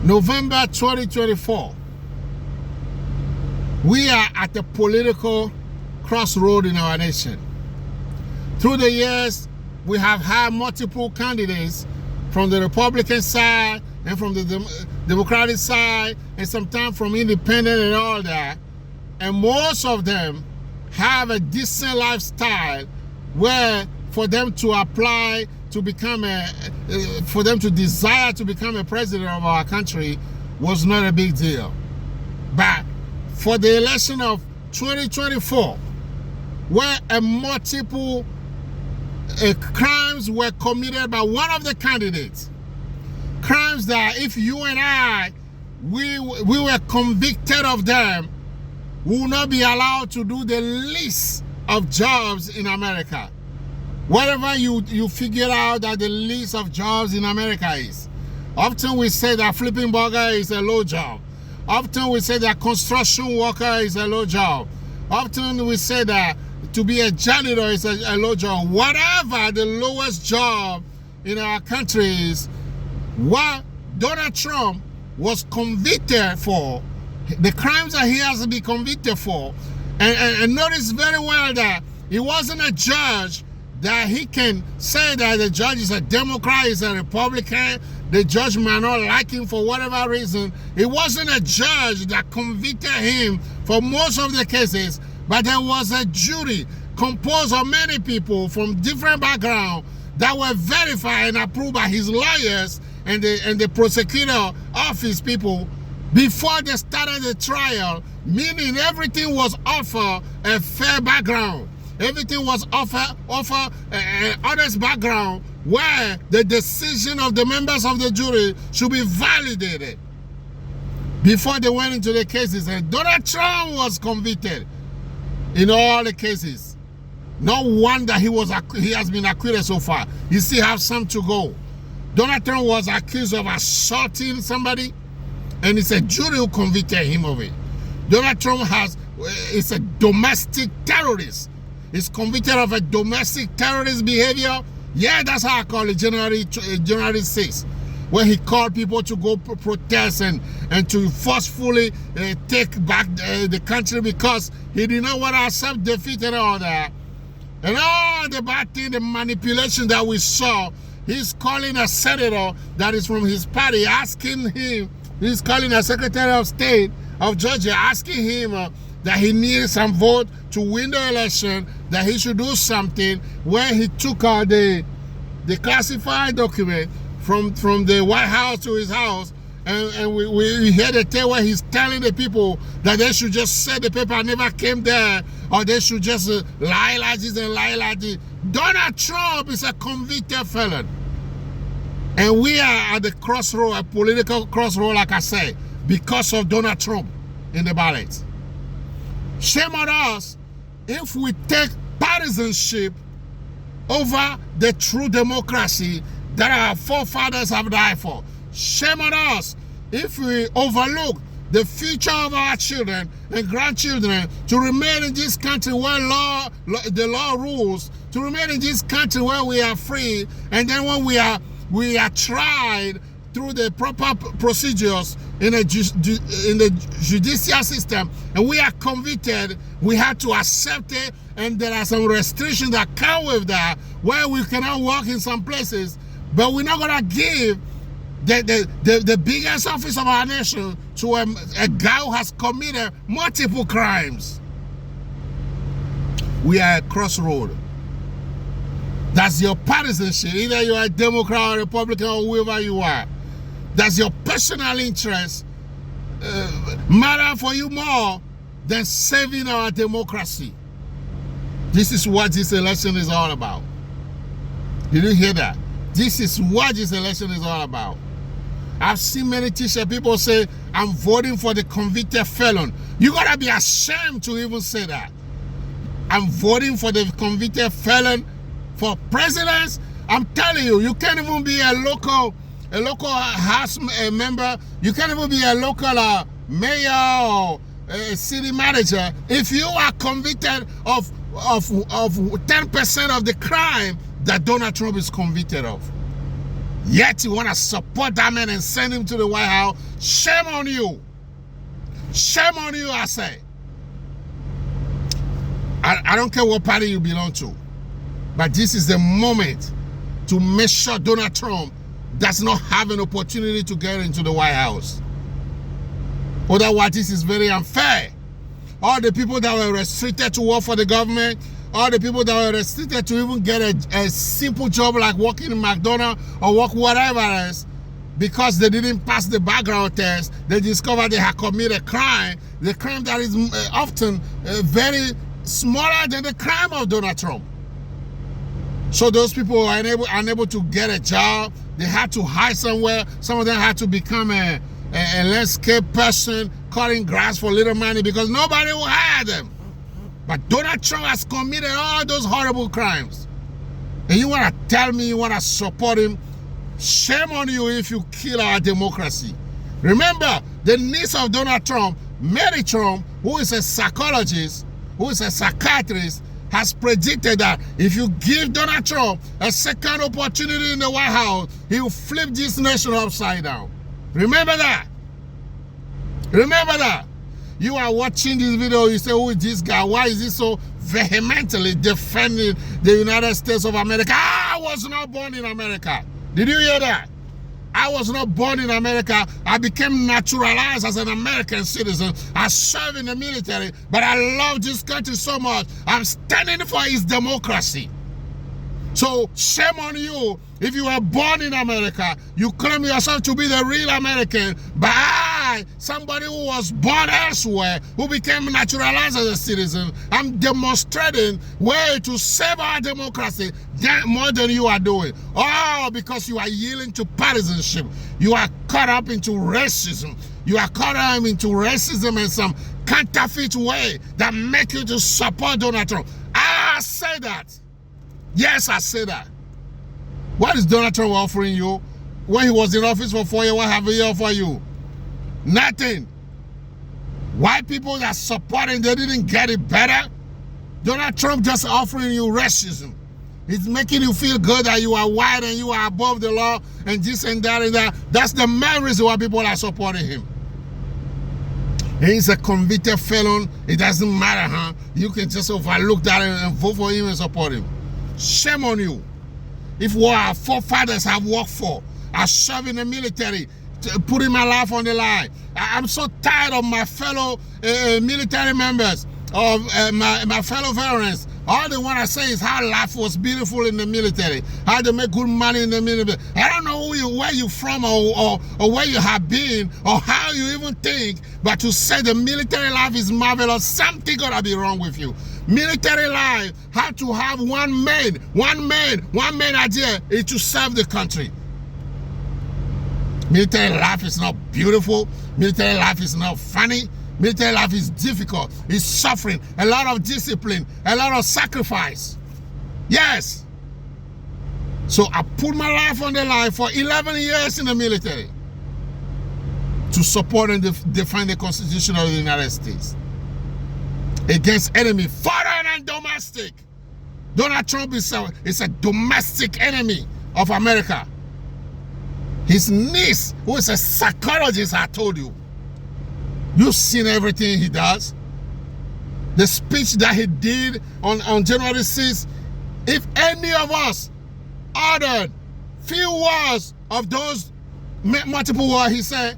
November 2024. We are at the political crossroad in our nation. Through the years, we have had multiple candidates from the Republican side and from the Democratic side, and sometimes from independent and all that. And most of them have a decent lifestyle where for them to apply to become for them to desire to become a president of our country was not a big deal. But for the election of 2024, where multiple crimes were committed by one of the candidates, crimes that if you and I, we were convicted of them, we will not be allowed to do the least of jobs in America. Whatever you figure out that the least of jobs in America is. Often we say that flipping burger is a low job. Often we say that construction worker is a low job. Often we say that to be a janitor is a low job. Whatever the lowest job in our country is, what Donald Trump was convicted for, the crimes that he has to be convicted for, and notice very well that he wasn't a judge that he can say that the judge is a Democrat, is a Republican, the judge might not like him for whatever reason. It wasn't a judge that convicted him for most of the cases, but there was a jury composed of many people from different backgrounds that were verified and approved by his lawyers and the prosecutor office people before they started the trial, meaning everything was offered a fair background. Everything was offered an honest background where the decision of the members of the jury should be validated before they went into the cases. And Donald Trump was convicted in all the cases. Not one that he has been acquitted so far. He still has some to go. Donald Trump was accused of assaulting somebody, and it's a jury who convicted him of it. Donald Trump is a domestic terrorist. He's convicted of a domestic terrorist behavior. Yeah, that's how I call it, January 6th, where he called people to go protest and to forcefully take back the country because he did not want to accept defeat and all that. And all the bad thing, the manipulation that we saw, he's calling a senator that is from his party, asking him, he's calling a Secretary of State of Georgia, asking him that he needs some vote to win the election, that he should do something, where he took the classified document from the White House to his house, and we heard the tale where he's telling the people that they should just say the paper never came there, or they should just lie like this and lie like this. Donald Trump is a convicted felon. And we are at the crossroad, a political crossroad, like I said, because of Donald Trump in the ballot. Shame on us if we take partisanship over the true democracy that our forefathers have died for. Shame on us if we overlook the future of our children and grandchildren to remain in this country where the law rules, to remain in this country where we are free, and then when we are tried through the proper procedures in the judicial system, and we are convicted, we have to accept it, and there are some restrictions that come with that, where we cannot work in some places, but we're not going to give the biggest office of our nation to a guy who has committed multiple crimes. We are at a crossroad. That's your partisanship. Either you are a Democrat or Republican or whoever you are. That's your personal interest matter for you more than saving our democracy. This is what this election is all about. Did you hear that? This is what this election is all about. I've seen many t-shirt people say, I'm voting for the convicted felon. You gotta be ashamed to even say that. I'm voting for the convicted felon for presidents. I'm telling you, you can't even be a local house member. You can't even be a local mayor or a city manager if you are convicted of 10% of the crime that Donald Trump is convicted of. Yet you want to support that man and send him to the White House. Shame on you. Shame on you, I say. I don't care what party you belong to, but this is the moment to make sure Donald Trump does not have an opportunity to get into the White House. Otherwise, this is very unfair. All the people that were restricted to work for the government, all the people that were restricted to even get a simple job like working in McDonald's or work whatever else, because they didn't pass the background test, they discovered they had committed a crime, the crime that is often very smaller than the crime of Donald Trump. So those people were unable to get a job. They had to hide somewhere. Some of them had to become a landscape person, cutting grass for little money because nobody will hire them. But Donald Trump has committed all those horrible crimes. And you want to tell me you want to support him? Shame on you if you kill our democracy. Remember, the niece of Donald Trump, Mary Trump, who is a psychologist, who is a psychiatrist, has predicted that if you give Donald Trump a second opportunity in the White House, he will flip this nation upside down. Remember that. Remember that. You are watching this video, you say, who is this guy? Why is he so vehemently defending the United States of America? I was not born in America. Did you hear that? I was not born in America. I became naturalized as an American citizen. I served in the military, but I love this country so much. I'm standing for its democracy. So shame on you if you were born in America, you claim yourself to be the real American, but somebody who was born elsewhere, who became naturalized as a citizen, I'm demonstrating way to save our democracy more than you are doing. Oh, because you are yielding to partisanship. You are caught up into racism. You are caught up into racism in some counterfeit way that make you to support Donald Trump. I say that. Yes, I say that. What is Donald Trump offering you? When he was in office for 4 years, what have he offered you? Nothing. White people that support him, they didn't get it better. Donald Trump just offering you racism. It's making you feel good that you are white and you are above the law and this and that and that. That's the main reason why people are supporting him. He's a convicted felon. It doesn't matter, huh? You can just overlook that and vote for him and support him. Shame on you. If what our forefathers have worked for, are serving the military, putting my life on the line. I'm so tired of my fellow military members, of my fellow veterans. All they want to say is how life was beautiful in the military, how they make good money in the military. I don't know where you're from or where you have been or how you even think, but to say the military life is marvelous, something gotta be wrong with you. Military life had to have one main idea is to serve the country. Military life is not beautiful. Military life is not funny. Military life is difficult. It's suffering. A lot of discipline. A lot of sacrifice. Yes. So I put my life on the line for 11 years in the military to support and defend the Constitution of the United States against enemy, foreign and domestic. Donald Trump is a domestic enemy of America. His niece, who is a psychologist, I told you. You've seen everything he does. The speech that he did on January 6th, if any of us uttered few words of those multiple words he said,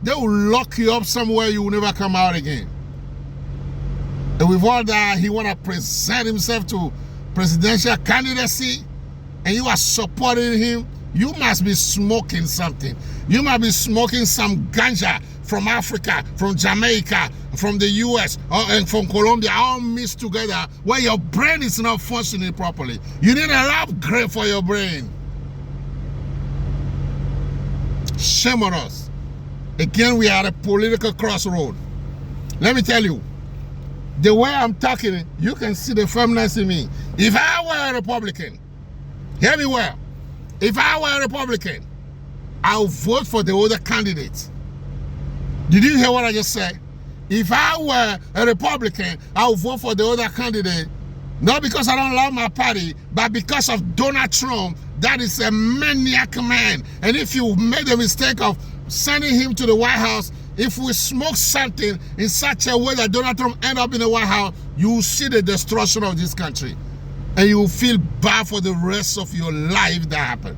they will lock you up somewhere you will never come out again. And with all that, he want to present himself to presidential candidacy, and you are supporting him. You must be smoking something. You must be smoking some ganja from Africa, from Jamaica, from the US, and from Colombia, all mixed together, where your brain is not functioning properly. You need an upgrade for your brain. Shame on us. Again, we are at a political crossroad. Let me tell you, the way I'm talking, you can see the firmness in me. If I were a Republican, hear me well, if I were a Republican, I'll vote for the other candidates. Did you hear what I just said? If I were a Republican, I'll vote for the other candidate, not because I don't love my party, but because of Donald Trump That is a maniac man. And if you made the mistake of sending him to the White House, if we smoke something in such a way that Donald Trump end up in the White House, you will see the destruction of this country. And you will feel bad for the rest of your life that happened.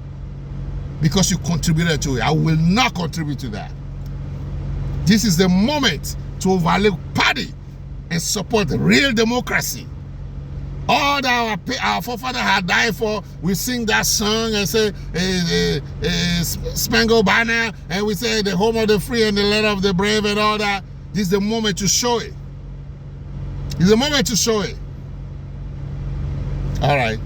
Because you contributed to it. I will not contribute to that. This is the moment to overlook party and support real democracy. All that our forefathers had died for, we sing that song and say, Spangled Banner, and we say the home of the free and the land of the brave and all that. This is the moment to show it. It's the moment to show it. All right.